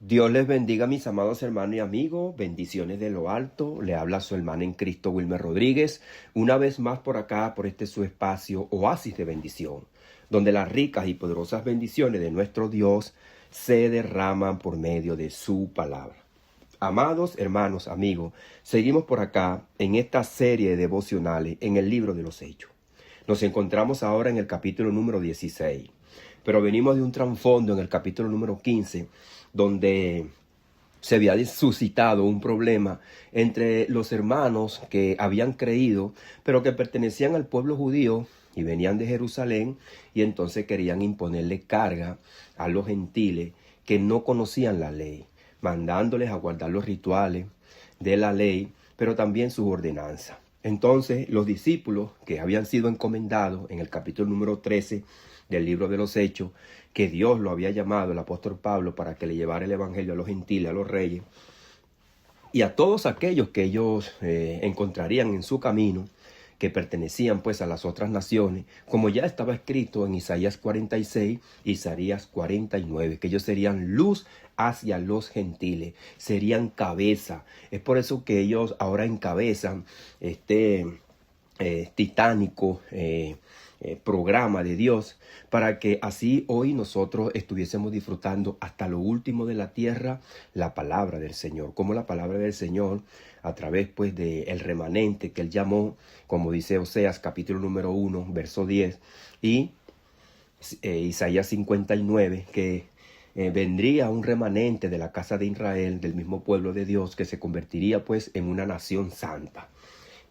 Dios les bendiga, mis amados hermanos y amigos. Bendiciones de lo alto. Le habla su hermano en Cristo, Wilmer Rodríguez. Una vez más por acá, por este su espacio, Oasis de Bendición, donde las ricas y poderosas bendiciones de nuestro Dios se derraman por medio de su palabra. Amados hermanos, amigos, seguimos por acá en esta serie de devocionales en el libro de los Hechos. Nos encontramos ahora en el capítulo número 16, pero venimos de un trasfondo en el capítulo número 15, donde se había suscitado un problema entre los hermanos que habían creído, pero que pertenecían al pueblo judío y venían de Jerusalén, y entonces querían imponerle carga a los gentiles que no conocían la ley, mandándoles a guardar los rituales de la ley, pero también sus ordenanzas. Entonces los discípulos que habían sido encomendados en el capítulo número 13 del libro de los Hechos, que Dios lo había llamado el apóstol Pablo para que le llevara el evangelio a los gentiles, a los reyes, y a todos aquellos que ellos encontrarían en su camino, que pertenecían pues a las otras naciones, como ya estaba escrito en Isaías 46, Isaías 49, que ellos serían luz hacia los gentiles, serían cabeza. Es por eso que ellos ahora encabezan este titánico programa de Dios, para que así hoy nosotros estuviésemos disfrutando hasta lo último de la tierra la palabra del Señor, como la palabra del Señor a través pues del remanente que él llamó, como dice Oseas capítulo número 1 verso 10 y Isaías 59, que vendría un remanente de la casa de Israel, del mismo pueblo de Dios, que se convertiría pues en una nación santa.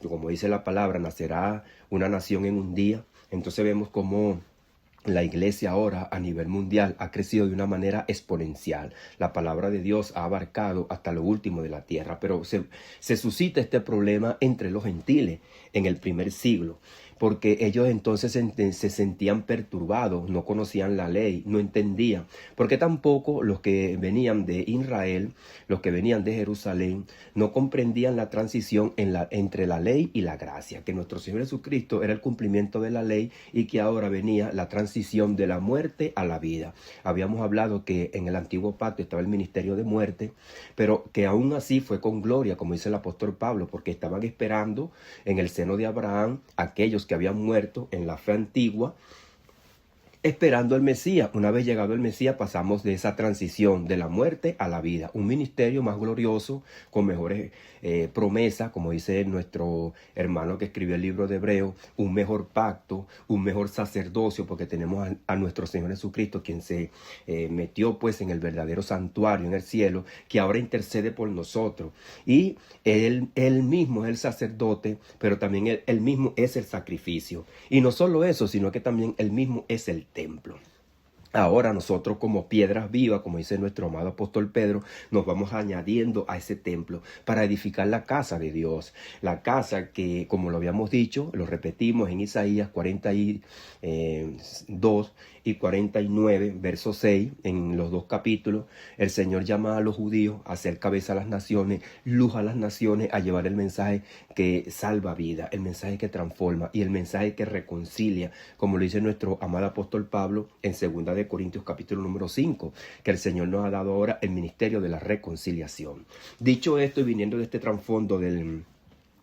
Como dice la palabra, nacerá una nación en un día. Entonces vemos cómo la iglesia ahora a nivel mundial ha crecido de una manera exponencial. La palabra de Dios ha abarcado hasta lo último de la tierra, pero se suscita este problema entre los gentiles en el primer siglo, porque ellos entonces se sentían perturbados, no conocían la ley, no entendían, porque tampoco los que venían de Israel, los que venían de Jerusalén, no comprendían la transición entre la ley y la gracia, que nuestro Señor Jesucristo era el cumplimiento de la ley y que ahora venía la transición de la muerte a la vida. Habíamos hablado que en el antiguo pacto estaba el ministerio de muerte, pero que aún así fue con gloria, como dice el apóstol Pablo, porque estaban esperando en el seno de Abraham aquellos que habían muerto en la fe antigua, esperando el Mesías. Una vez llegado el Mesías, pasamos de esa transición de la muerte a la vida, un ministerio más glorioso, con mejores promesas, como dice nuestro hermano que escribió el libro de Hebreos, un mejor pacto, un mejor sacerdocio, porque tenemos a nuestro Señor Jesucristo, quien se metió pues en el verdadero santuario en el cielo, que ahora intercede por nosotros, y él mismo es el sacerdote, pero también él mismo es el sacrificio, y no solo eso, sino que también él mismo es el templo. Ahora nosotros, como piedras vivas, como dice nuestro amado apóstol Pedro, nos vamos añadiendo a ese templo para edificar la casa de Dios. La casa que, como lo habíamos dicho, lo repetimos en Isaías 42 y 49, verso 6, en los dos capítulos, el Señor llama a los judíos a ser cabeza a las naciones, luz a las naciones, a llevar el mensaje que salva vida, el mensaje que transforma y el mensaje que reconcilia, como lo dice nuestro amado apóstol Pablo en 2 de Corintios capítulo número 5, que el Señor nos ha dado ahora el ministerio de la reconciliación. Dicho esto, y viniendo de este trasfondo del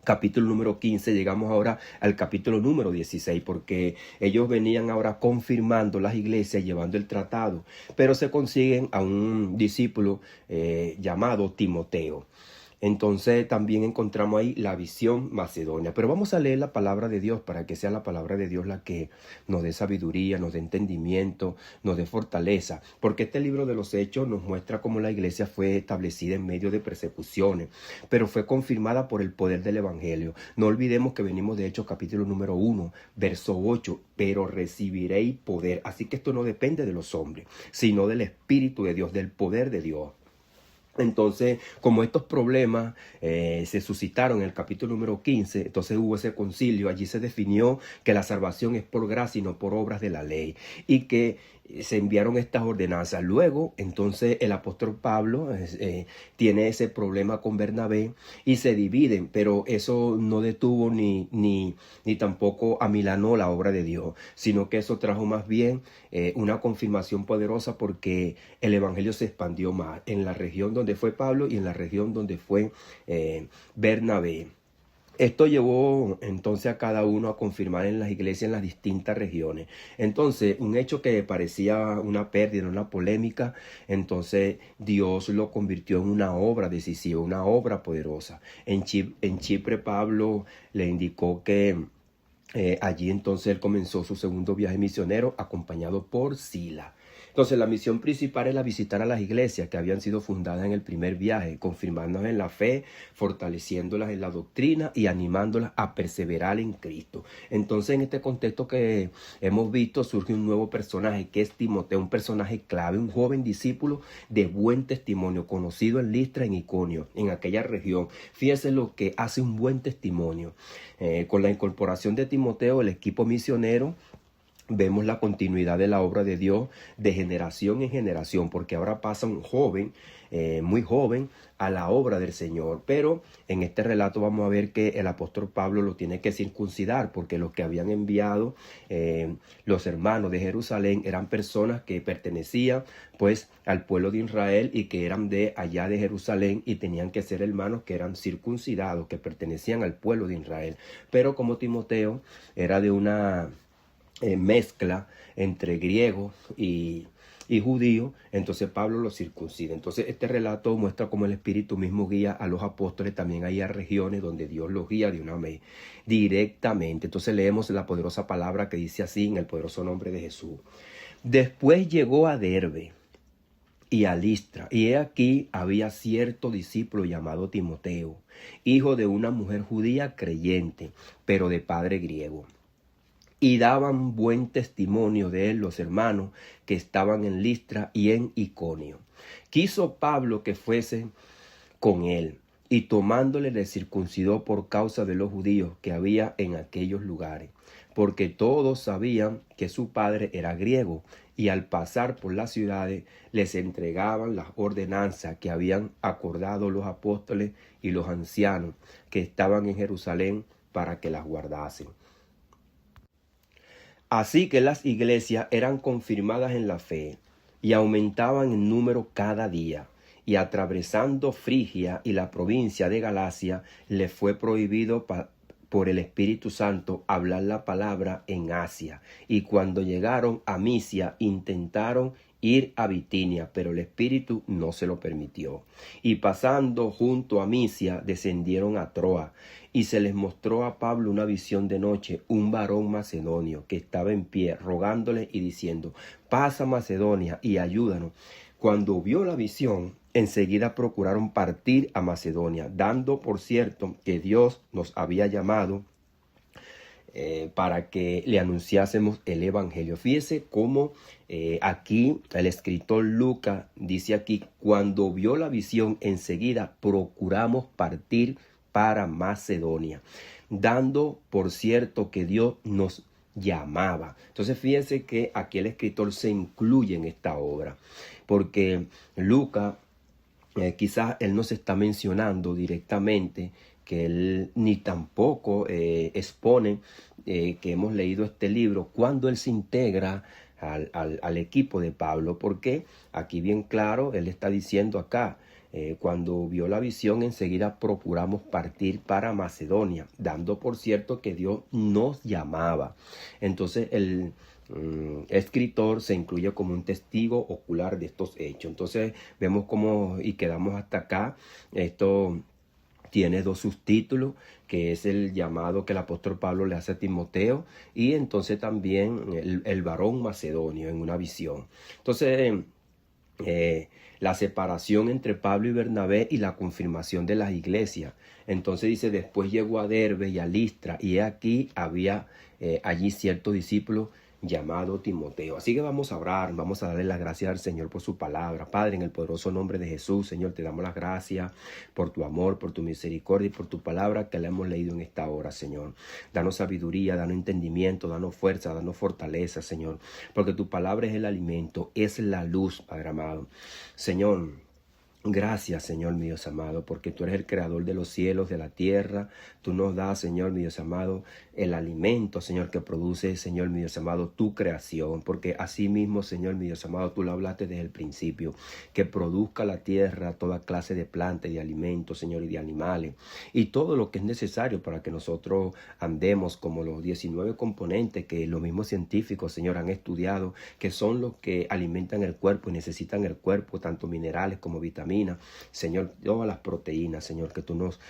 capítulo número 15, llegamos ahora al capítulo número 16, porque ellos venían ahora confirmando las iglesias, llevando el tratado, pero se consiguen a un discípulo llamado Timoteo. Entonces también encontramos ahí la visión macedonia. Pero vamos a leer la palabra de Dios para que sea la palabra de Dios la que nos dé sabiduría, nos dé entendimiento, nos dé fortaleza. Porque este libro de los Hechos nos muestra cómo la iglesia fue establecida en medio de persecuciones, pero fue confirmada por el poder del evangelio. No olvidemos que venimos de Hechos capítulo número 1, verso 8, pero recibiréis poder. Así que esto no depende de los hombres, sino del Espíritu de Dios, del poder de Dios. Entonces, como estos problemas se suscitaron en el capítulo número 15, entonces hubo ese concilio. Allí se definió que la salvación es por gracia y no por obras de la ley, y que se enviaron estas ordenanzas. Luego, entonces, el apóstol Pablo tiene ese problema con Bernabé y se dividen, pero eso no detuvo ni tampoco amilanó la obra de Dios, sino que eso trajo más bien una confirmación poderosa, porque el evangelio se expandió más en la región donde fue Pablo y en la región donde fue Bernabé. Esto llevó entonces a cada uno a confirmar en las iglesias en las distintas regiones. Entonces, un hecho que parecía una pérdida, una polémica, entonces Dios lo convirtió en una obra decisiva, una obra poderosa. En Chipre, Pablo le indicó que allí entonces él comenzó su segundo viaje misionero acompañado por Sila. Entonces la misión principal era visitar a las iglesias que habían sido fundadas en el primer viaje, confirmándolas en la fe, fortaleciéndolas en la doctrina y animándolas a perseverar en Cristo. Entonces, en este contexto que hemos visto, surge un nuevo personaje que es Timoteo, un personaje clave, un joven discípulo de buen testimonio, conocido en Listra, en Iconio, en aquella región. Fíjese lo que hace un buen testimonio. Con la incorporación de Timoteo, el equipo misionero, vemos la continuidad de la obra de Dios de generación en generación, porque ahora pasa un joven, muy joven, a la obra del Señor. Pero en este relato vamos a ver que el apóstol Pablo lo tiene que circuncidar, porque los que habían enviado los hermanos de Jerusalén eran personas que pertenecían pues al pueblo de Israel y que eran de allá de Jerusalén, y tenían que ser hermanos que eran circuncidados, que pertenecían al pueblo de Israel. Pero como Timoteo era de una mezcla entre griego y judío, entonces Pablo lo circuncida. Entonces este relato muestra cómo el Espíritu mismo guía a los apóstoles también hay regiones donde Dios los guía de una vez directamente. Entonces leemos la poderosa palabra que dice así, en el poderoso nombre de Jesús. Después llegó a Derbe y a Listra, y he aquí había cierto discípulo llamado Timoteo, hijo de una mujer judía creyente, pero de padre griego. Y daban buen testimonio de él los hermanos que estaban en Listra y en Iconio. Quiso Pablo que fuese con él, y tomándole le circuncidó por causa de los judíos que había en aquellos lugares, porque todos sabían que su padre era griego, y al pasar por las ciudades les entregaban las ordenanzas que habían acordado los apóstoles y los ancianos que estaban en Jerusalén para que las guardasen. Así que las iglesias eran confirmadas en la fe y aumentaban en número cada día. Y atravesando Frigia y la provincia de Galacia, les fue prohibido por el Espíritu Santo hablar la palabra en Asia. Y cuando llegaron a Misia, intentaron ir a Bitinia, pero el Espíritu no se lo permitió. Y pasando junto a Misia, descendieron a Troa. Y se les mostró a Pablo una visión de noche, un varón macedonio que estaba en pie, rogándole y diciendo: pasa Macedonia y ayúdanos. Cuando vio la visión, enseguida procuraron partir a Macedonia, dando por cierto que Dios nos había llamado para que le anunciásemos el evangelio. Fíjese cómo aquí el escritor Lucas dice aquí: cuando vio la visión, enseguida procuramos partir para Macedonia, dando por cierto que Dios nos llamaba. Entonces fíjense que aquí el escritor se incluye en esta obra, porque Lucas quizás él no se está mencionando directamente, que él ni tampoco expone que hemos leído este libro cuando él se integra al equipo de Pablo, porque aquí bien claro él está diciendo acá: cuando vio la visión, enseguida procuramos partir para Macedonia, dando por cierto que Dios nos llamaba. Entonces el escritor se incluye como un testigo ocular de estos hechos. Entonces vemos cómo, y quedamos hasta acá. Esto tiene dos subtítulos, que es el llamado que el apóstol Pablo le hace a Timoteo, y entonces también el varón macedonio en una visión. Entonces la separación entre Pablo y Bernabé y la confirmación de las iglesias. Entonces dice: después llegó a Derbe y a Listra, y aquí había allí ciertos discípulos llamado Timoteo. Así que vamos a orar, vamos a darle las gracias al Señor por su palabra. Padre, en el poderoso nombre de Jesús, Señor, te damos las gracias por tu amor, por tu misericordia y por tu palabra que la hemos leído en esta hora, Señor. Danos sabiduría, danos entendimiento, danos fuerza, danos fortaleza, Señor, porque tu palabra es el alimento, es la luz, Padre amado. Señor, gracias, Señor, mi Dios amado, porque tú eres el creador de los cielos, de la tierra. Tú nos das, Señor, mi Dios amado, el alimento, Señor, que produce, Señor, mi Dios amado, tu creación. Porque así mismo, Señor, mi Dios amado, tú lo hablaste desde el principio, que produzca la tierra toda clase de plantas y de alimentos, Señor, y de animales. Y todo lo que es necesario para que nosotros andemos, como los 19 componentes que los mismos científicos, Señor, han estudiado, que son los que alimentan el cuerpo y necesitan el cuerpo, tanto minerales como vitaminas. Señor, todas las proteínas, Señor, que tú nos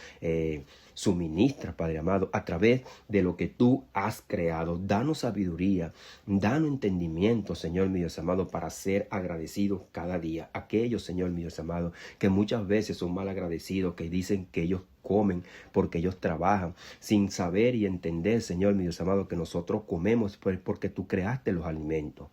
suministras, Padre amado, a través de lo que tú has creado. Danos sabiduría, danos entendimiento, Señor, mi Dios amado, para ser agradecidos cada día. Aquellos, Señor, mi Dios amado, que muchas veces son mal agradecidos, que dicen que ellos comen porque ellos trabajan sin saber y entender, Señor, mi Dios amado, que nosotros comemos porque tú creaste los alimentos.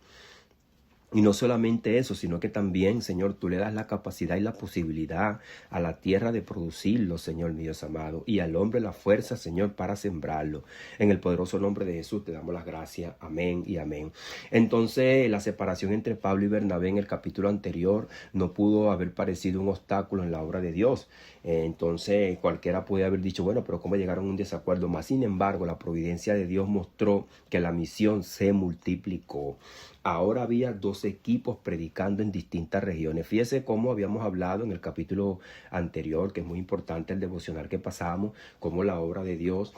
Y no solamente eso, sino que también, Señor, tú le das la capacidad y la posibilidad a la tierra de producirlo, Señor, mi Dios amado, y al hombre la fuerza, Señor, para sembrarlo. En el poderoso nombre de Jesús te damos las gracias. Amén y amén. Entonces, la separación entre Pablo y Bernabé en el capítulo anterior no pudo haber parecido un obstáculo en la obra de Dios. Entonces, cualquiera puede haber dicho, bueno, pero ¿cómo llegaron a un desacuerdo? Más sin embargo, la providencia de Dios mostró que la misión se multiplicó. Ahora había dos equipos predicando en distintas regiones. Fíjese cómo habíamos hablado en el capítulo anterior, que es muy importante el devocional que pasamos, cómo la obra de Dios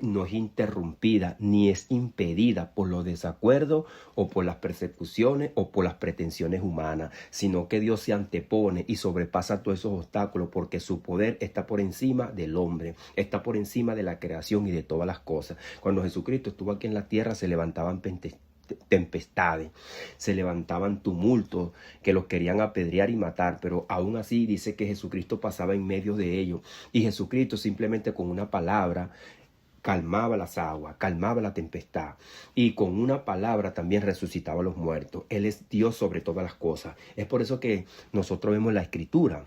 no es interrumpida ni es impedida por los desacuerdos o por las persecuciones o por las pretensiones humanas, sino que Dios se antepone y sobrepasa todos esos obstáculos porque su poder está por encima del hombre, está por encima de la creación y de todas las cosas. Cuando Jesucristo estuvo aquí en la tierra se levantaban tempestades, se levantaban tumultos que los querían apedrear y matar, pero aún así dice que Jesucristo pasaba en medio de ellos y Jesucristo simplemente con una palabra calmaba las aguas, calmaba la tempestad y con una palabra también resucitaba a los muertos. Él es Dios sobre todas las cosas. Es por eso que nosotros vemos la Escritura.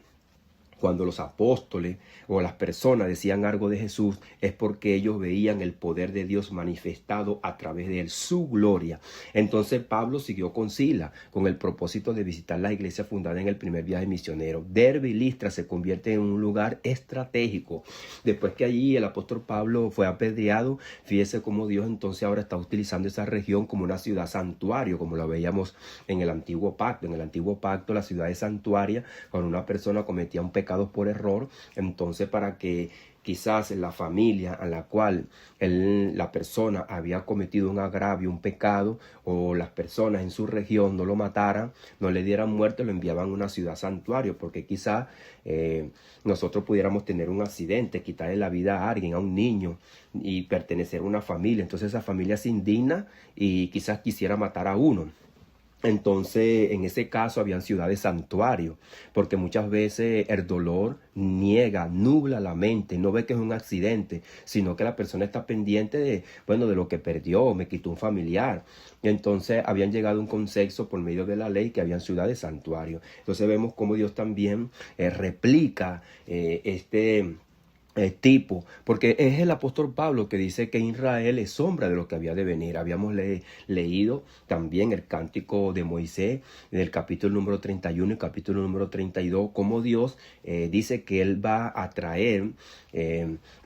Cuando los apóstoles o las personas decían algo de Jesús, es porque ellos veían el poder de Dios manifestado a través de él, su gloria. Entonces Pablo siguió con Sila, con el propósito de visitar la iglesia fundada en el primer viaje misionero. Derbe y Listra se convierte en un lugar estratégico. Después que allí el apóstol Pablo fue apedreado, fíjese cómo Dios entonces ahora está utilizando esa región como una ciudad santuario, como lo veíamos en el antiguo pacto. En el antiguo pacto la ciudad es santuaria cuando una persona cometía un pecado por error, entonces para que quizás la familia a la cual la persona había cometido un agravio, un pecado, o las personas en su región no lo mataran, no le dieran muerte, lo enviaban a una ciudad santuario, porque quizás nosotros pudiéramos tener un accidente, quitarle la vida a alguien, a un niño, y pertenecer a una familia. Entonces esa familia se indigna y quizás quisiera matar a uno. Entonces, en ese caso, habían ciudades santuario, porque muchas veces el dolor niega, nubla la mente, no ve que es un accidente, sino que la persona está pendiente de lo que perdió, me quitó un familiar. Entonces, habían llegado a un consenso por medio de la ley que habían ciudades santuario. Entonces, vemos cómo Dios también replica tipo, porque es el apóstol Pablo que dice que Israel es sombra de lo que había de venir. Habíamos leído también el cántico de Moisés del capítulo número 31 y capítulo número 32, como Dios dice que él va a traer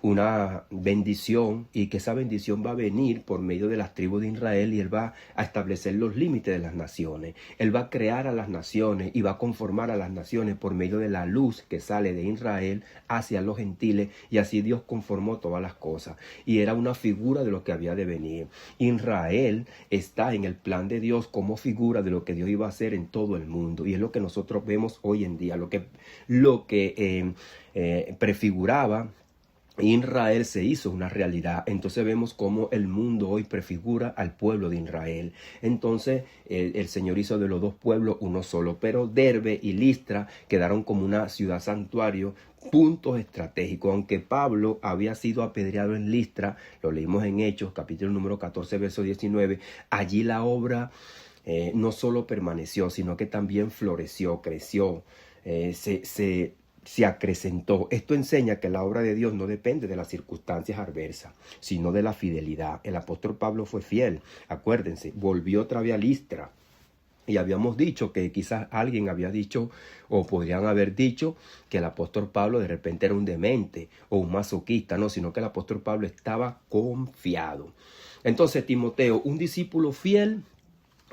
una bendición y que esa bendición va a venir por medio de las tribus de Israel y él va a establecer los límites de las naciones. Él va a crear a las naciones y va a conformar a las naciones por medio de la luz que sale de Israel hacia los gentiles. Y así Dios conformó todas las cosas. Y era una figura de lo que había de venir. Israel está en el plan de Dios como figura de lo que Dios iba a hacer en todo el mundo. Y es lo que nosotros vemos hoy en día. Lo que prefiguraba Israel se hizo una realidad. Entonces vemos cómo el mundo hoy prefigura al pueblo de Israel. Entonces el Señor hizo de los dos pueblos uno solo, pero Derbe y Listra quedaron como una ciudad santuario, puntos estratégicos. Aunque Pablo había sido apedreado en Listra, lo leímos en Hechos, capítulo número 14, verso 19, allí la obra no solo permaneció, sino que también floreció, creció, se acrecentó. Esto enseña que la obra de Dios no depende de las circunstancias adversas, sino de la fidelidad. El apóstol Pablo fue fiel. Acuérdense, volvió otra vez a Listra. Y habíamos dicho que quizás alguien había dicho, o podrían haber dicho, que el apóstol Pablo de repente era un demente o un masoquista. No, sino que el apóstol Pablo estaba confiado. Entonces, Timoteo, un discípulo fiel,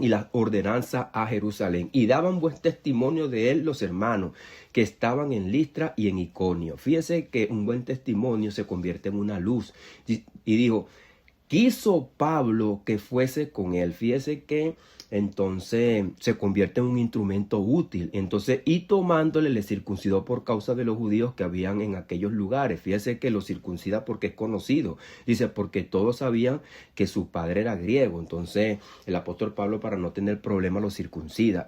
y la ordenanza a Jerusalén. Y daban buen testimonio de él los hermanos que estaban en Listra y en Iconio. Fíjese que un buen testimonio se convierte en una luz. Y dijo, quiso Pablo que fuese con él. Fíjese que entonces se convierte en un instrumento útil. Entonces, y tomándole, le circuncidó por causa de los judíos que habían en aquellos lugares. Fíjese que lo circuncida porque es conocido. Dice, porque todos sabían que su padre era griego. Entonces, el apóstol Pablo, para no tener problema, lo circuncida.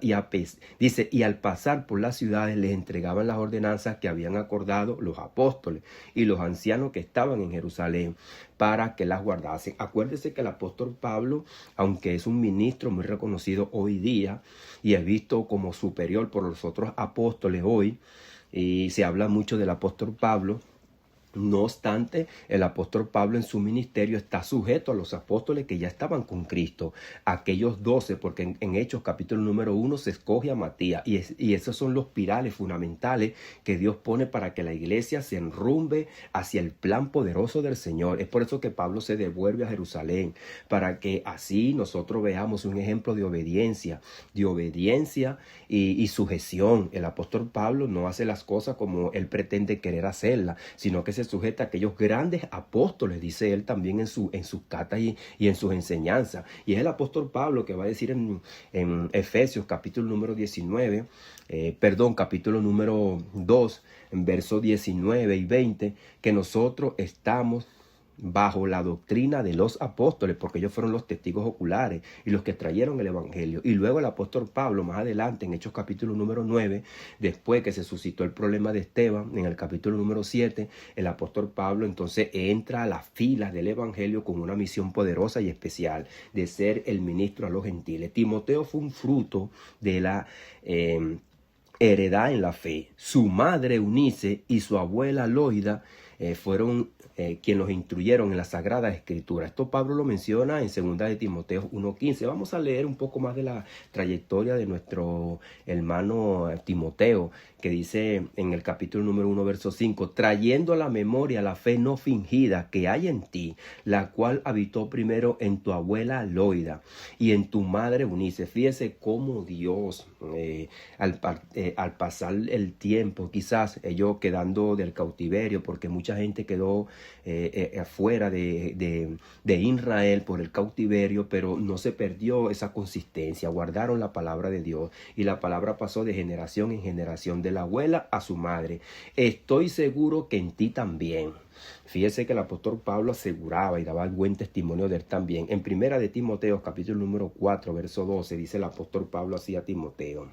Dice, y al pasar por las ciudades les entregaban las ordenanzas que habían acordado los apóstoles y los ancianos que estaban en Jerusalén, para que las guardasen. Acuérdese que el apóstol Pablo, aunque es un ministro muy reconocido hoy día y es visto como superior por los otros apóstoles hoy, y se habla mucho del apóstol Pablo, no obstante, el apóstol Pablo en su ministerio está sujeto a los apóstoles que ya estaban con Cristo, aquellos 12, porque en Hechos capítulo número 1 se escoge a Matías y esos son los pilares fundamentales que Dios pone para que la iglesia se enrumbe hacia el plan poderoso del Señor. Es por eso que Pablo se devuelve a Jerusalén, para que así nosotros veamos un ejemplo de obediencia y sujeción. El apóstol Pablo no hace las cosas como él pretende querer hacerlas, sino que se sujeta a aquellos grandes apóstoles, dice él también en sus catas y en sus enseñanzas. Y es el apóstol Pablo que va a decir en Efesios capítulo número 19, capítulo número 2, en versos 19 y 20, que nosotros estamos bajo la doctrina de los apóstoles, porque ellos fueron los testigos oculares y los que trajeron el evangelio. Y luego el apóstol Pablo, más adelante, en Hechos capítulo número 9, después que se suscitó el problema de Esteban, en el capítulo número 7, el apóstol Pablo entonces entra a las filas del evangelio con una misión poderosa y especial de ser el ministro a los gentiles. Timoteo fue un fruto de la heredad en la fe. Su madre Eunice y su abuela Loida fueron quien los instruyeron en la Sagrada Escritura. Esto Pablo lo menciona en 2 de Timoteo 1:15. Vamos a leer un poco más de la trayectoria de nuestro hermano Timoteo, que dice en el capítulo número 1, verso 5, trayendo a la memoria la fe no fingida que hay en ti, la cual habitó primero en tu abuela Loida y en tu madre Eunice. Fíjese cómo Dios, al pasar el tiempo, quizás ellos quedando del cautiverio, porque mucha gente quedó afuera de Israel por el cautiverio, pero no se perdió esa consistencia, guardaron la palabra de Dios y la palabra pasó de generación en generación, de la abuela a su madre. Estoy seguro que en ti también. Fíjese que el apóstol Pablo aseguraba y daba buen testimonio de él también. En 1 de Timoteo, capítulo número 4, verso 12, dice el apóstol Pablo así a Timoteo: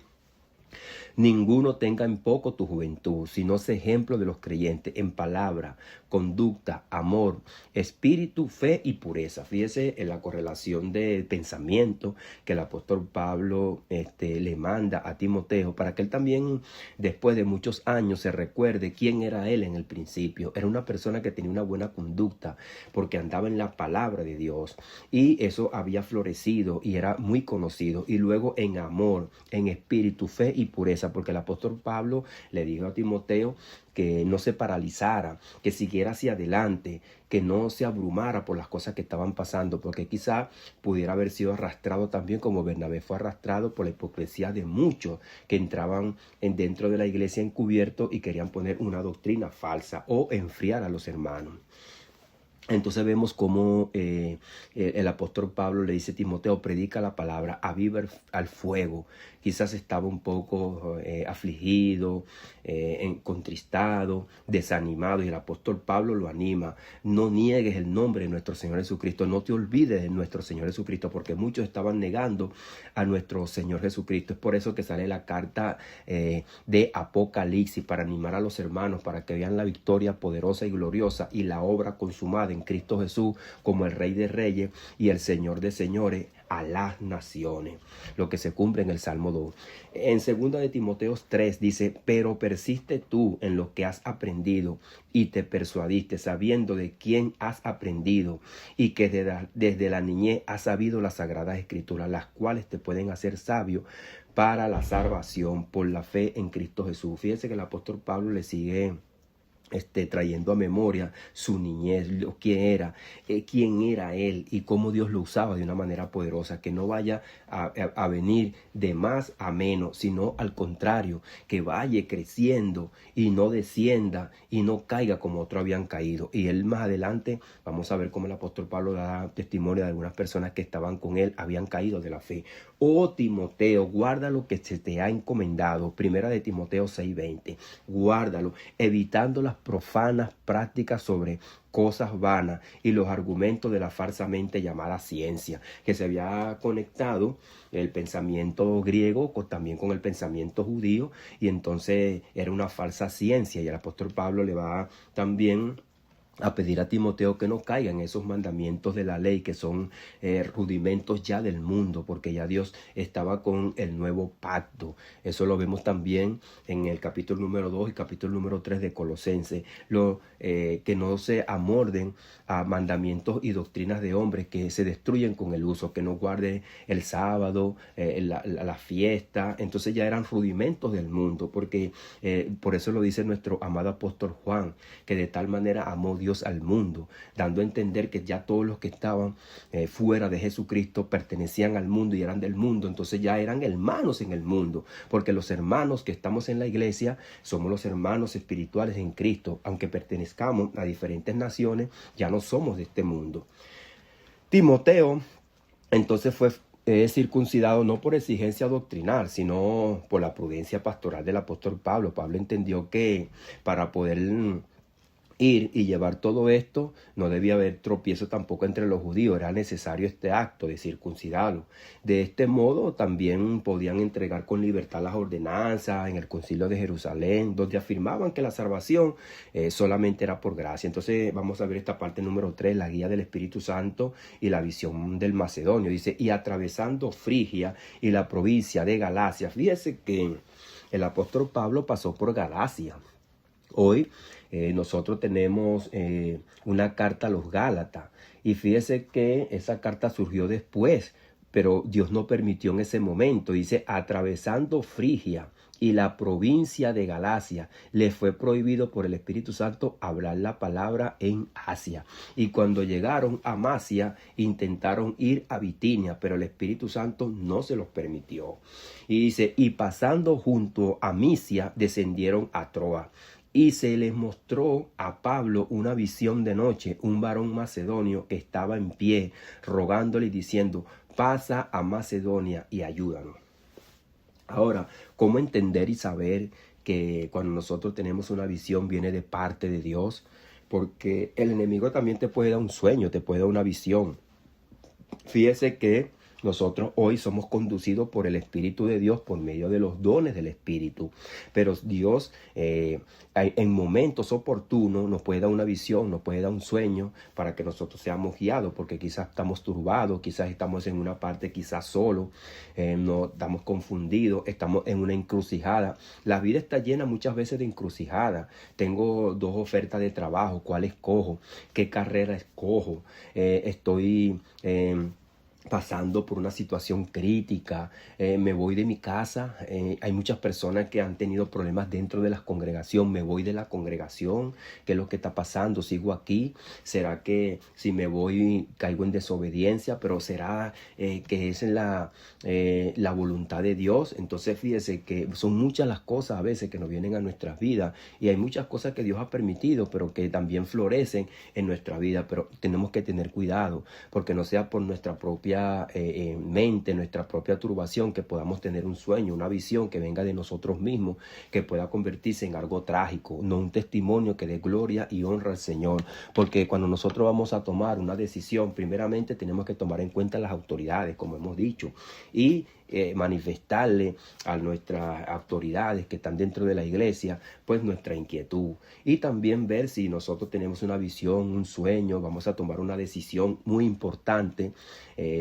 ninguno tenga en poco tu juventud, sino sé ejemplo de los creyentes en palabra, conducta, amor, espíritu, fe y pureza. Fíjese en la correlación de pensamiento que el apóstol Pablo le manda a Timoteo, para que él también, después de muchos años, se recuerde quién era él en el principio. Era una persona que tenía una buena conducta porque andaba en la palabra de Dios y eso había florecido y era muy conocido. Y luego en amor, en espíritu, fe y pureza, porque el apóstol Pablo le dijo a Timoteo que no se paralizara, que siguiera hacia adelante, que no se abrumara por las cosas que estaban pasando, porque quizá pudiera haber sido arrastrado también como Bernabé fue arrastrado por la hipocresía de muchos que entraban dentro de la iglesia encubierto y querían poner una doctrina falsa o enfriar a los hermanos. Entonces vemos cómo el apóstol Pablo le dice a Timoteo, predica la palabra, aviva al fuego. Quizás estaba un poco afligido, contristado, desanimado, y el apóstol Pablo lo anima. No niegues el nombre de nuestro Señor Jesucristo, no te olvides de nuestro Señor Jesucristo, porque muchos estaban negando a nuestro Señor Jesucristo. Es por eso que sale la carta de Apocalipsis, para animar a los hermanos, para que vean la victoria poderosa y gloriosa y la obra consumada en Cristo Jesús como el Rey de Reyes y el Señor de Señores a las naciones, lo que se cumple en el Salmo 2. En 2 de Timoteo 3 dice, pero persiste tú en lo que has aprendido y te persuadiste, sabiendo de quién has aprendido y que desde la niñez has sabido las sagradas escrituras, las cuales te pueden hacer sabio para la salvación por la fe en Cristo Jesús. Fíjense que el apóstol Pablo le sigue trayendo a memoria su niñez, quién era él y cómo Dios lo usaba de una manera poderosa, que no vaya a venir de más a menos, sino al contrario, que vaya creciendo y no descienda y no caiga como otros habían caído. Y él más adelante, vamos a ver cómo el apóstol Pablo da testimonio de algunas personas que estaban con él, habían caído de la fe. Oh Timoteo, guarda lo que se te ha encomendado. 1 de Timoteo 6:20. Guárdalo, evitando las profanas prácticas sobre cosas vanas y los argumentos de la falsamente llamada ciencia, que se había conectado el pensamiento griego también con el pensamiento judío, y entonces era una falsa ciencia, y el apóstol Pablo le va también a pedir a Timoteo que no caiga en esos mandamientos de la ley que son rudimentos ya del mundo, porque ya Dios estaba con el nuevo pacto. Eso lo vemos también en el capítulo número 2 y capítulo número 3 de Colosenses. Que no se amolden a mandamientos y doctrinas de hombres que se destruyen con el uso, que no guarde el sábado, la fiesta. Entonces ya eran rudimentos del mundo, porque por eso lo dice nuestro amado apóstol Juan, que de tal manera amó Dios al mundo, dando a entender que ya todos los que estaban fuera de Jesucristo pertenecían al mundo y eran del mundo. Entonces ya eran hermanos en el mundo, porque los hermanos que estamos en la iglesia somos los hermanos espirituales en Cristo. Aunque pertenezcamos a diferentes naciones, ya no somos de este mundo. Timoteo entonces fue circuncidado no por exigencia doctrinal, sino por la prudencia pastoral del apóstol Pablo. Pablo entendió que para poder ir y llevar todo esto, no debía haber tropiezo tampoco entre los judíos, era necesario este acto de circuncidarlo. De este modo también podían entregar con libertad las ordenanzas en el concilio de Jerusalén, donde afirmaban que la salvación solamente era por gracia. Entonces vamos a ver esta parte número 3, la guía del Espíritu Santo y la visión del Macedonio. Dice, y atravesando Frigia y la provincia de Galacia. Fíjese que el apóstol Pablo pasó por Galacia. Hoy nosotros tenemos una carta a los Gálatas, y fíjese que esa carta surgió después, pero Dios no permitió en ese momento. Dice, atravesando Frigia y la provincia de Galacia, le fue prohibido por el Espíritu Santo hablar la palabra en Asia. Y cuando llegaron a Masia, intentaron ir a Bitinia, pero el Espíritu Santo no se los permitió. Y dice, y pasando junto a Misia, descendieron a Troa. Y se les mostró a Pablo una visión de noche, un varón macedonio que estaba en pie, rogándole y diciendo, pasa a Macedonia y ayúdanos. Ahora, ¿cómo entender y saber que cuando nosotros tenemos una visión viene de parte de Dios? Porque el enemigo también te puede dar un sueño, te puede dar una visión. Fíjese que nosotros hoy somos conducidos por el Espíritu de Dios por medio de los dones del Espíritu. Pero Dios en momentos oportunos nos puede dar una visión, nos puede dar un sueño para que nosotros seamos guiados, porque quizás estamos turbados, quizás estamos en una parte quizás solo, no estamos confundidos, estamos en una encrucijada. La vida está llena muchas veces de encrucijadas. Tengo 2 ofertas de trabajo, ¿cuál escojo? ¿Qué carrera escojo? Estoy pasando por una situación crítica, me voy de mi casa. Hay muchas personas que han tenido problemas dentro de la congregación. Me voy de la congregación. ¿Qué es lo que está pasando? ¿Sigo aquí? ¿Será que si me voy caigo en desobediencia? ¿Pero será que es la voluntad de Dios? Entonces fíjese que son muchas las cosas a veces que nos vienen a nuestras vidas, y hay muchas cosas que Dios ha permitido, pero que también florecen en nuestra vida. Pero tenemos que tener cuidado, porque no sea por nuestra propia mente, nuestra propia turbación, que podamos tener un sueño, una visión que venga de nosotros mismos, que pueda convertirse en algo trágico, no un testimonio que dé gloria y honra al Señor. Porque cuando nosotros vamos a tomar una decisión, primeramente tenemos que tomar en cuenta las autoridades, como hemos dicho, y manifestarle a nuestras autoridades que están dentro de la iglesia, pues nuestra inquietud, y también ver si nosotros tenemos una visión, un sueño, vamos a tomar una decisión muy importante,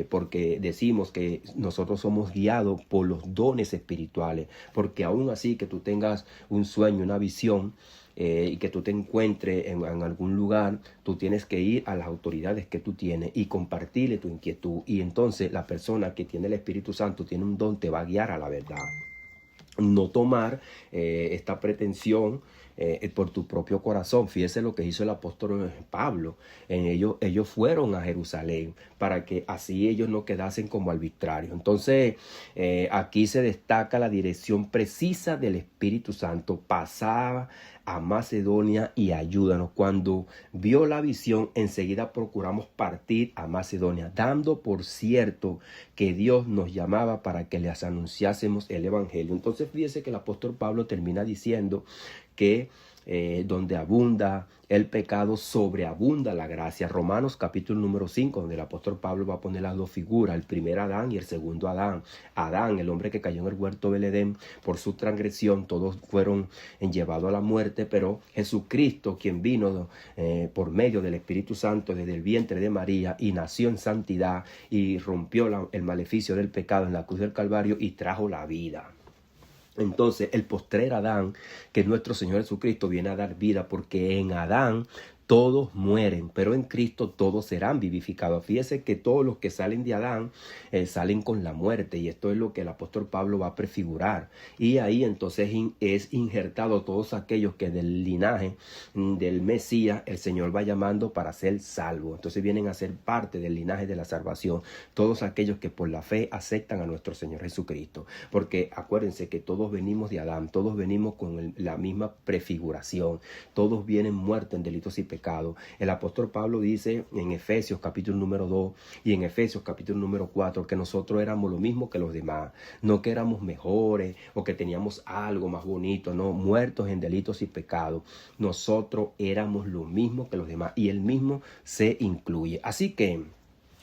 porque decimos que nosotros somos guiados por los dones espirituales, porque aún así que tú tengas un sueño, una visión, y que tú te encuentres en algún lugar, tú tienes que ir a las autoridades que tú tienes y compartirle tu inquietud. Y entonces la persona que tiene el Espíritu Santo, tiene un don, te va a guiar a la verdad. No tomar esta pretensión por tu propio corazón. Fíjese lo que hizo el apóstol Pablo. Ellos fueron a Jerusalén para que así ellos no quedasen como arbitrarios. Entonces aquí se destaca la dirección precisa del Espíritu Santo. Pasaba a Macedonia y ayúdanos. Cuando vio la visión, enseguida procuramos partir a Macedonia, dando por cierto que Dios nos llamaba para que les anunciásemos el evangelio. Entonces fíjese que el apóstol Pablo termina diciendo que donde abunda el pecado, sobreabunda la gracia. Romanos capítulo número 5, donde el apóstol Pablo va a poner las dos figuras, el primer Adán y el segundo Adán. Adán, el hombre que cayó en el huerto del Edén, por su transgresión, todos fueron llevados a la muerte, pero Jesucristo, quien vino por medio del Espíritu Santo desde el vientre de María y nació en santidad y rompió el maleficio del pecado en la cruz del Calvario y trajo la vida. Entonces el postrer Adán, que es nuestro Señor Jesucristo, viene a dar vida, porque en Adán todos mueren, pero en Cristo todos serán vivificados. Fíjese que todos los que salen de Adán salen con la muerte, y esto es lo que el apóstol Pablo va a prefigurar. Y ahí entonces es injertado todos aquellos que del linaje del Mesías el Señor va llamando para ser salvo. Entonces vienen a ser parte del linaje de la salvación, todos aquellos que por la fe aceptan a nuestro Señor Jesucristo. Porque acuérdense que todos venimos de Adán, todos venimos con la misma prefiguración, todos vienen muertos en delitos y pecados. El apóstol Pablo dice en Efesios capítulo número 2 y en Efesios capítulo número 4 que nosotros éramos lo mismo que los demás, no que éramos mejores o que teníamos algo más bonito, no, muertos en delitos y pecados. Nosotros éramos lo mismo que los demás, y él mismo se incluye. Así que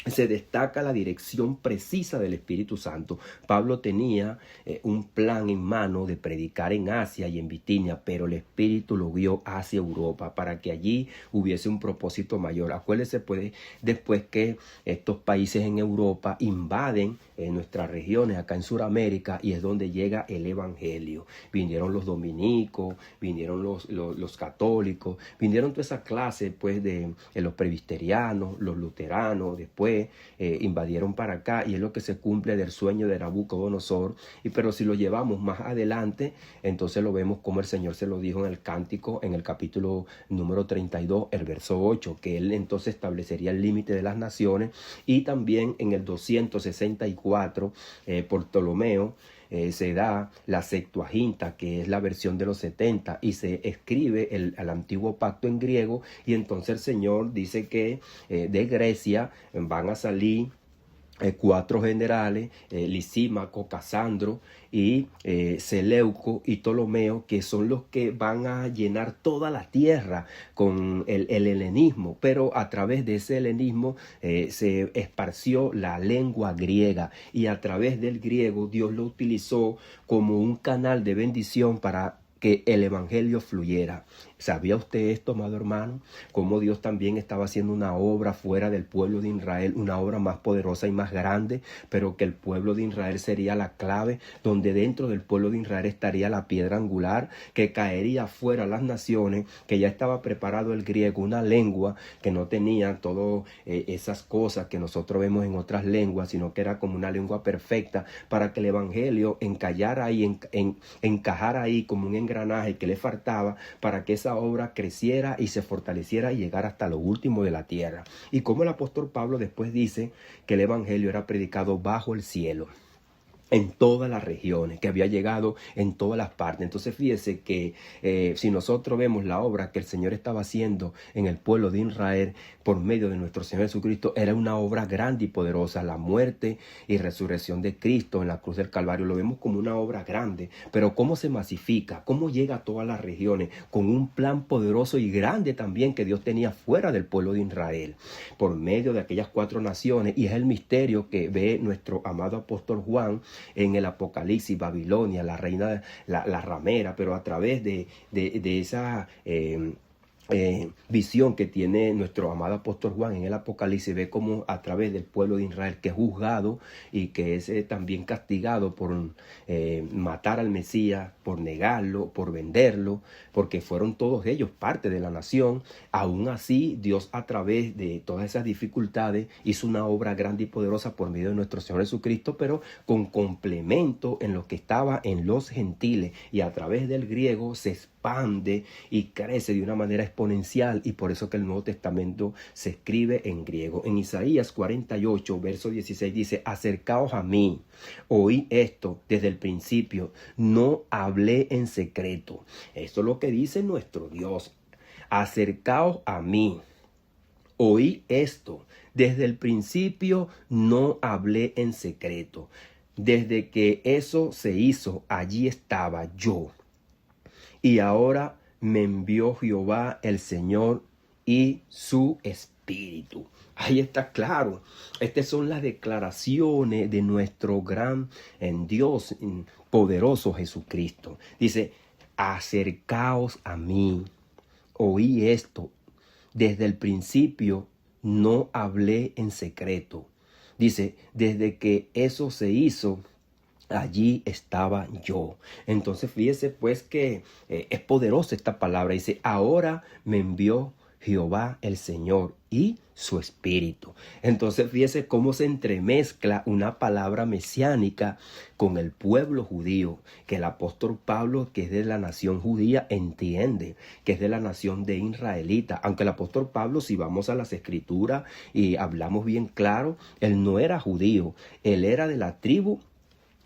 se destaca la dirección precisa del Espíritu Santo. Pablo tenía un plan en mano de predicar en Asia y en Bitinia, pero el Espíritu lo guió hacia Europa para que allí hubiese un propósito mayor. Acuérdese pues, después que estos países en Europa invaden nuestras regiones acá en Sudamérica, y es donde llega el Evangelio. Vinieron los dominicos, vinieron los católicos, vinieron toda esa clase pues de los presbiterianos, los luteranos, después invadieron para acá, y es lo que se cumple del sueño de Nabucodonosor. Pero si lo llevamos más adelante, entonces lo vemos como el Señor se lo dijo en el cántico, en el capítulo número 32, el verso 8, que él entonces establecería el límite de las naciones. Y también en el 264 por Ptolomeo se da la Septuaginta, que es la versión de los 70, y se escribe el antiguo pacto en griego. Y entonces el Señor dice que de Grecia van a salir 4 generales, Lisímaco, Casandro y Seleuco y Ptolomeo, que son los que van a llenar toda la tierra con el helenismo. Pero a través de ese helenismo se esparció la lengua griega, y a través del griego Dios lo utilizó como un canal de bendición para que el evangelio fluyera. ¿Sabía usted esto, amado hermano? Cómo Dios también estaba haciendo una obra fuera del pueblo de Israel, una obra más poderosa y más grande, pero que el pueblo de Israel sería la clave, donde dentro del pueblo de Israel estaría la piedra angular, que caería fuera a las naciones, que ya estaba preparado el griego, una lengua que no tenía todas esas cosas que nosotros vemos en otras lenguas, sino que era como una lengua perfecta, para que el evangelio encajara ahí como un engranaje que le faltaba, para que esa obra creciera y se fortaleciera y llegara hasta lo último de la tierra. Y como el apóstol Pablo después dice que el evangelio era predicado bajo el cielo, en todas las regiones, que había llegado en todas las partes. Entonces fíjese que si nosotros vemos la obra que el Señor estaba haciendo en el pueblo de Israel por medio de nuestro Señor Jesucristo, era una obra grande y poderosa. La muerte y resurrección de Cristo en la cruz del Calvario lo vemos como una obra grande, pero cómo se masifica, cómo llega a todas las regiones, con un plan poderoso y grande también que Dios tenía fuera del pueblo de Israel, por medio de aquellas 4 naciones. Y es el misterio que ve nuestro amado apóstol Juan en el Apocalipsis. Babilonia, la reina, la ramera, pero a través de esa visión que tiene nuestro amado apóstol Juan en el Apocalipsis, ve como a través del pueblo de Israel, que es juzgado y que es también castigado por matar al Mesías, por negarlo, por venderlo, porque fueron todos ellos parte de la nación. Aún así, Dios, a través de todas esas dificultades, hizo una obra grande y poderosa por medio de nuestro Señor Jesucristo, pero con complemento en lo que estaba en los gentiles, y a través del griego se expande y crece de una manera exponencial, y por eso que el Nuevo Testamento se escribe en griego. En Isaías 48, verso 16 dice: acercaos a mí, oí esto desde el principio, no hablé en secreto. Esto es lo que dice nuestro Dios: acercaos a mí, oí esto desde el principio, no hablé en secreto. Desde que eso se hizo, allí estaba yo. Y ahora me envió Jehová el Señor y su Espíritu. Ahí está claro. Estas son las declaraciones de nuestro gran Dios poderoso Jesucristo. Dice: acercaos a mí. Oí esto. Desde el principio no hablé en secreto. Dice: desde que eso se hizo, allí estaba yo. Entonces fíjese pues que es poderosa esta palabra. Dice: ahora me envió Jehová el Señor y su Espíritu. Entonces fíjese cómo se entremezcla una palabra mesiánica con el pueblo judío, que el apóstol Pablo, que es de la nación judía, entiende que es de la nación de israelita. Aunque el apóstol Pablo, si vamos a las escrituras y hablamos bien claro, él no era judío, él era de la tribu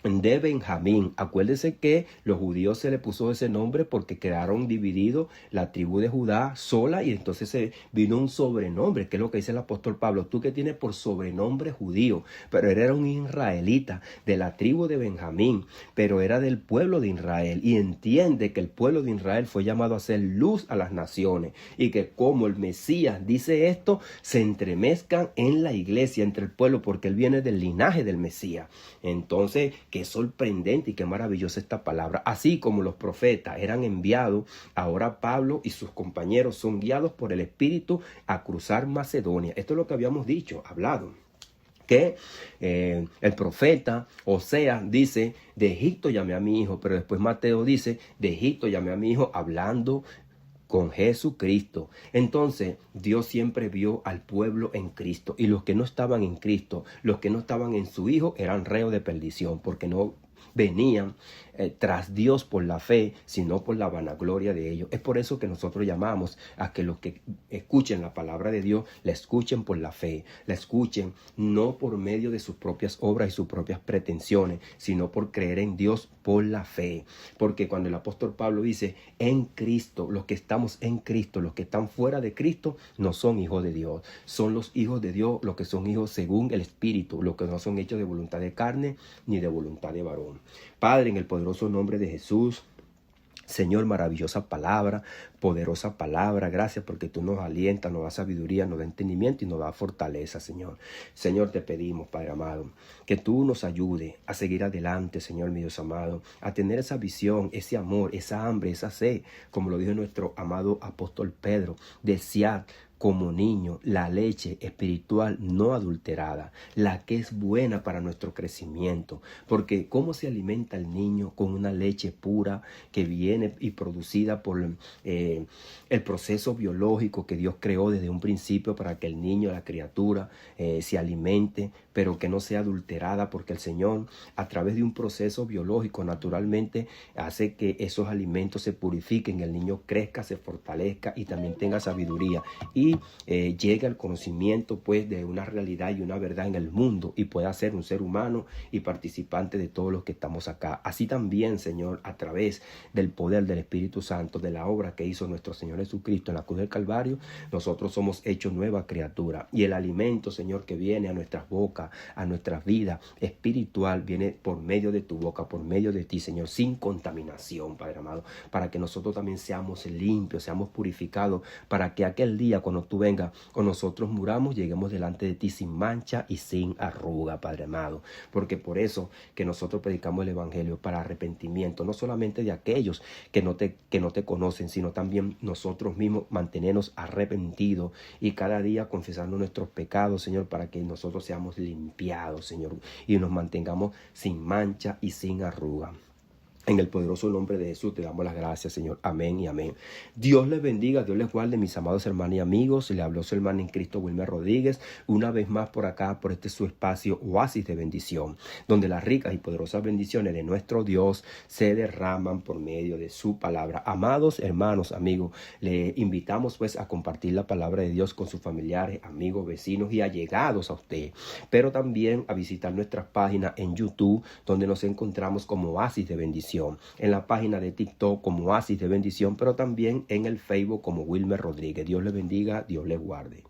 de Benjamín. Acuérdese que los judíos se le puso ese nombre porque quedaron divididos la tribu de Judá sola, y entonces se vino un sobrenombre, que es lo que dice el apóstol Pablo: tú que tienes por sobrenombre judío, pero él era un israelita de la tribu de Benjamín, pero era del pueblo de Israel, y entiende que el pueblo de Israel fue llamado a ser luz a las naciones, y que como el Mesías dice esto, se entremezcan en la iglesia, entre el pueblo, porque él viene del linaje del Mesías. Entonces, qué sorprendente y qué maravillosa esta palabra. Así como los profetas eran enviados, ahora Pablo y sus compañeros son guiados por el Espíritu a cruzar Macedonia. Esto es lo que habíamos dicho, hablado, que el profeta Oseas dice: de Egipto llamé a mi hijo, pero después Mateo dice: de Egipto llamé a mi hijo, hablando con Jesucristo. Entonces Dios siempre vio al pueblo en Cristo, y los que no estaban en Cristo, los que no estaban en su Hijo, eran reos de perdición, porque no venían tras Dios por la fe, sino por la vanagloria de ellos. Es por eso que nosotros llamamos a que los que escuchen la palabra de Dios, la escuchen por la fe, la escuchen no por medio de sus propias obras y sus propias pretensiones, sino por creer en Dios por la fe. Porque cuando el apóstol Pablo dice: en Cristo, los que estamos en Cristo, los que están fuera de Cristo, no son hijos de Dios. Son los hijos de Dios los que son hijos según el Espíritu, los que no son hechos de voluntad de carne ni de voluntad de varón. Padre, en el poderoso nombre de Jesús, Señor, maravillosa palabra, poderosa palabra. Gracias porque tú nos alientas, nos da sabiduría, nos da entendimiento y nos da fortaleza, Señor. Señor, te pedimos, Padre amado, que tú nos ayudes a seguir adelante, Señor, mi Dios amado, a tener esa visión, ese amor, esa hambre, esa sed, como lo dijo nuestro amado apóstol Pedro, desear como niño la leche espiritual no adulterada, la que es buena para nuestro crecimiento. Porque ¿cómo se alimenta el niño con una leche pura que viene y producida por el proceso biológico que Dios creó desde un principio para que el niño, la criatura, se alimente, pero que no sea adulterada? Porque el Señor, a través de un proceso biológico, naturalmente hace que esos alimentos se purifiquen, el niño crezca, se fortalezca y también tenga sabiduría y llegue al conocimiento pues de una realidad y una verdad en el mundo y pueda ser un ser humano y participante de todos los que estamos acá. Así también, Señor, a través del poder del Espíritu Santo, de la obra que hizo nuestro Señor Jesucristo en la cruz del Calvario, nosotros somos hechos nueva criatura y el alimento, Señor, que viene a nuestras bocas, a nuestras vidas espiritual, viene por medio de tu boca, por medio de ti, Señor, sin contaminación, Padre amado, para que nosotros también seamos limpios, seamos purificados, para que aquel día cuando tú vengas o nosotros muramos, lleguemos delante de ti sin mancha y sin arruga, Padre amado. Porque por eso que nosotros predicamos el Evangelio, para arrepentimiento, no solamente de aquellos que no te conocen, sino también nosotros mismos mantenernos arrepentidos y cada día confesando nuestros pecados, Señor, para que nosotros seamos limpiados, Señor, y nos mantengamos sin mancha y sin arruga. En el poderoso nombre de Jesús te damos las gracias, Señor. Amén y amén. Dios les bendiga, Dios les guarde, mis amados hermanos y amigos. Le habló su hermano en Cristo, Wilmer Rodríguez, una vez más por acá, por este su espacio Oasis de Bendición, donde las ricas y poderosas bendiciones de nuestro Dios se derraman por medio de su palabra. Amados hermanos, amigos, le invitamos pues a compartir la palabra de Dios con sus familiares, amigos, vecinos y allegados a usted, pero también a visitar nuestras páginas en YouTube, donde nos encontramos como Oasis de Bendición. En la página de TikTok como Oasis de Bendición, pero también en el Facebook como Wilmer Rodríguez. Dios les bendiga, Dios les guarde.